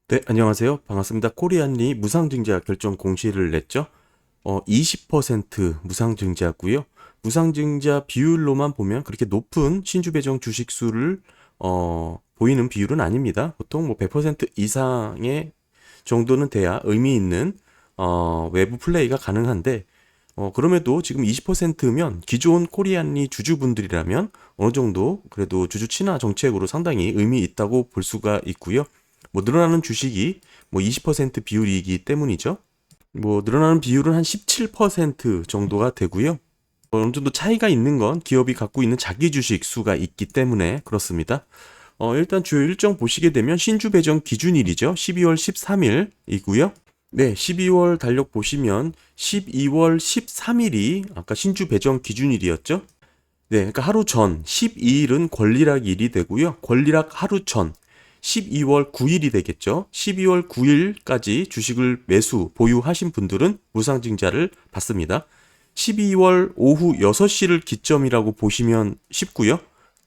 네, 안녕하세요. 반갑습니다. 코리안리 무상증자 결정 공시를 냈죠. 20% 무상증자고요. 무상증자 비율로만 보면 그렇게 높은 신주 배정 주식 수를 보이는 비율은 아닙니다. 보통 뭐 100% 이상의 정도는 돼야 의미 있는 외부 플레이가 가능한데 그럼에도 지금 20%면 기존 코리안리 주주분들이라면 어느 정도 그래도 주주 친화 정책으로 상당히 의미 있다고 볼 수가 있고요. 뭐 늘어나는 주식이 뭐 20% 비율이기 때문이죠. 뭐 늘어나는 비율은 한 17% 정도가 되고요. 어느 정도 차이가 있는 건 기업이 갖고 있는 자기 주식 수가 있기 때문에 그렇습니다. 일단 주요 일정 보시게 되면 신주 배정 기준일이죠. 12월 13일이고요. 네, 12월 달력 보시면 12월 13일이 아까 신주 배정 기준일이었죠. 네, 그러니까 하루 전 12일은 권리락일이 되고요. 권리락 하루 전 12월 9일이 되겠죠. 12월 9일까지 주식을 매수, 보유하신 분들은 무상증자를 받습니다. 12월 오후 6시를 기점이라고 보시면 쉽고요.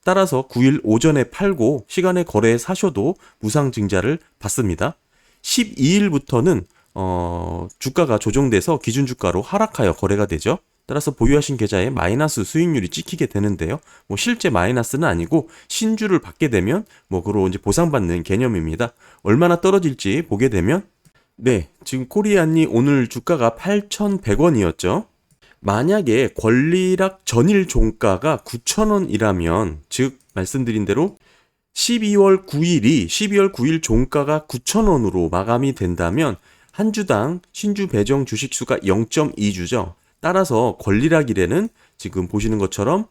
따라서 9일 오전에 팔고 시간에 거래해 사셔도 무상증자를 받습니다. 12일부터는 주가가 조정돼서 기준주가로 하락하여 거래가 되죠. 따라서 보유하신 계좌에 마이너스 수익률이 찍히게 되는데요. 뭐 실제 마이너스는 아니고 신주를 받게 되면 뭐 그로 이제 보상받는 개념입니다. 얼마나 떨어질지 보게 되면 네, 지금 코리안이 오늘 주가가 8,100원이었죠. 만약에 권리락 전일 종가가 9,000원이라면 즉 말씀드린 대로 12월 9일 종가가 9,000원으로 마감이 된다면 한 주당 신주 배정 주식수가 0.2주죠. 따라서 권리락일에는 지금 보시는 것처럼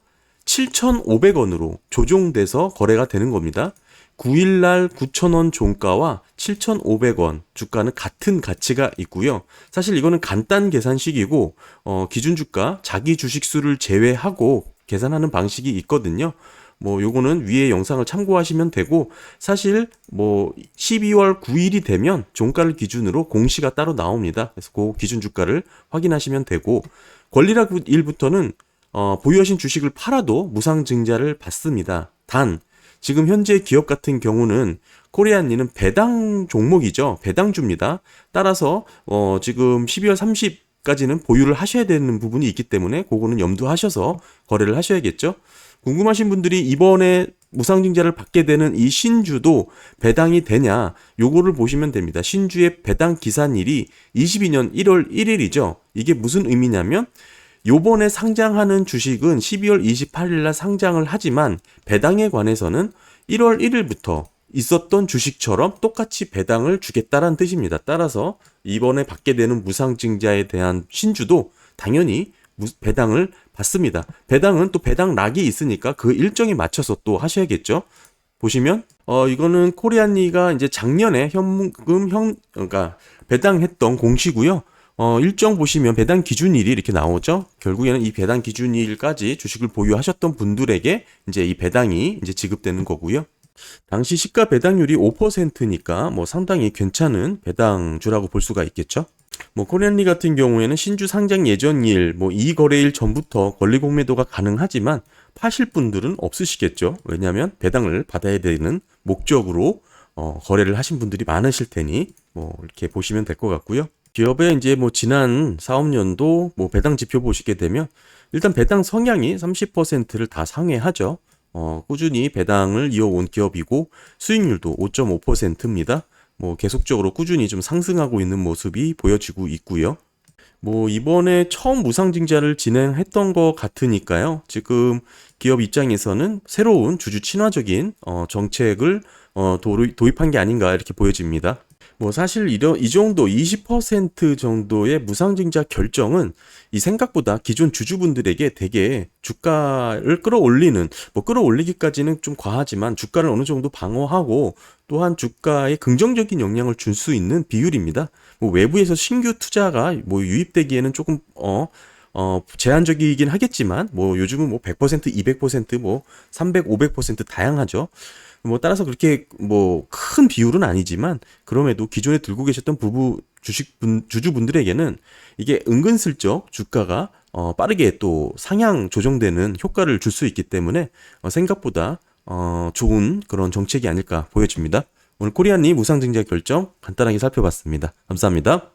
7,500원으로 조정돼서 거래가 되는 겁니다. 9일날 9,000원 종가와 7,500원 주가는 같은 가치가 있고요. 사실 이거는 간단 계산식이고 기준 주가 자기 주식수를 제외하고 계산하는 방식이 있거든요. 뭐 요거는 위에 영상을 참고하시면 되고 사실 뭐 12월 9일이 되면 종가를 기준으로 공시가 따로 나옵니다. 그래서 그 기준 주가를 확인하시면 되고 권리락 일부터는 보유하신 주식을 팔아도 무상증자를 받습니다. 단 지금 현재 기업 같은 경우는 코리안리는 배당 종목이죠. 배당주입니다. 따라서 지금 12월 30까지는 보유를 하셔야 되는 부분이 있기 때문에 그거는 염두하셔서 거래를 하셔야겠죠. 궁금하신 분들이 이번에 무상증자를 받게 되는 이 신주도 배당이 되냐 요거를 보시면 됩니다. 신주의 배당 기산일이 22년 1월 1일이죠. 이게 무슨 의미냐면 요번에 상장하는 주식은 12월 28일 날 상장을 하지만 배당에 관해서는 1월 1일부터 있었던 주식처럼 똑같이 배당을 주겠다라는 뜻입니다. 따라서 이번에 받게 되는 무상증자에 대한 신주도 당연히 배당을 받습니다. 배당은 또 배당락이 있으니까 그 일정에 맞춰서 또 하셔야겠죠. 보시면 이거는 코리안리가 이제 작년에 그러니까 배당했던 공시고요. 일정 보시면 배당 기준일이 이렇게 나오죠. 결국에는 이 배당 기준일까지 주식을 보유하셨던 분들에게 이제 이 배당이 이제 지급되는 거고요. 당시 시가 배당률이 5%니까 뭐 상당히 괜찮은 배당주라고 볼 수가 있겠죠. 뭐 코리안리 같은 경우에는 신주 상장 예전일, 뭐 이 거래일 전부터 권리 공매도가 가능하지만 파실 분들은 없으시겠죠. 왜냐하면 배당을 받아야 되는 목적으로 거래를 하신 분들이 많으실 테니 뭐 이렇게 보시면 될 것 같고요. 기업의 이제 뭐 지난 사업년도 뭐 배당 지표 보시게 되면 일단 배당 성향이 30%를 다 상회하죠. 꾸준히 배당을 이어온 기업이고 수익률도 5.5%입니다. 뭐 계속적으로 꾸준히 좀 상승하고 있는 모습이 보여지고 있고요. 뭐 이번에 처음 무상증자를 진행했던 것 같으니까요. 지금 기업 입장에서는 새로운 주주 친화적인 정책을 도입한 게 아닌가 이렇게 보여집니다. 뭐 사실 이 정도 20% 정도의 무상증자 결정은 이 생각보다 기존 주주분들에게 되게 주가를 끌어올리는 뭐 끌어올리기까지는 좀 과하지만 주가를 어느 정도 방어하고 또한 주가에 긍정적인 영향을 줄 수 있는 비율입니다. 뭐 외부에서 신규 투자가 뭐 유입되기에는 조금 제한적이긴 하겠지만 뭐 요즘은 뭐 100%, 200%뭐 300, 500% 다양하죠. 뭐 따라서 그렇게 뭐 큰 비율은 아니지만 그럼에도 기존에 들고 계셨던 주주분들에게는 이게 은근슬쩍 주가가 빠르게 또 상향 조정되는 효과를 줄 수 있기 때문에 생각보다 좋은 그런 정책이 아닐까 보여집니다. 오늘 코리안님 우상증자 결정 간단하게 살펴봤습니다. 감사합니다.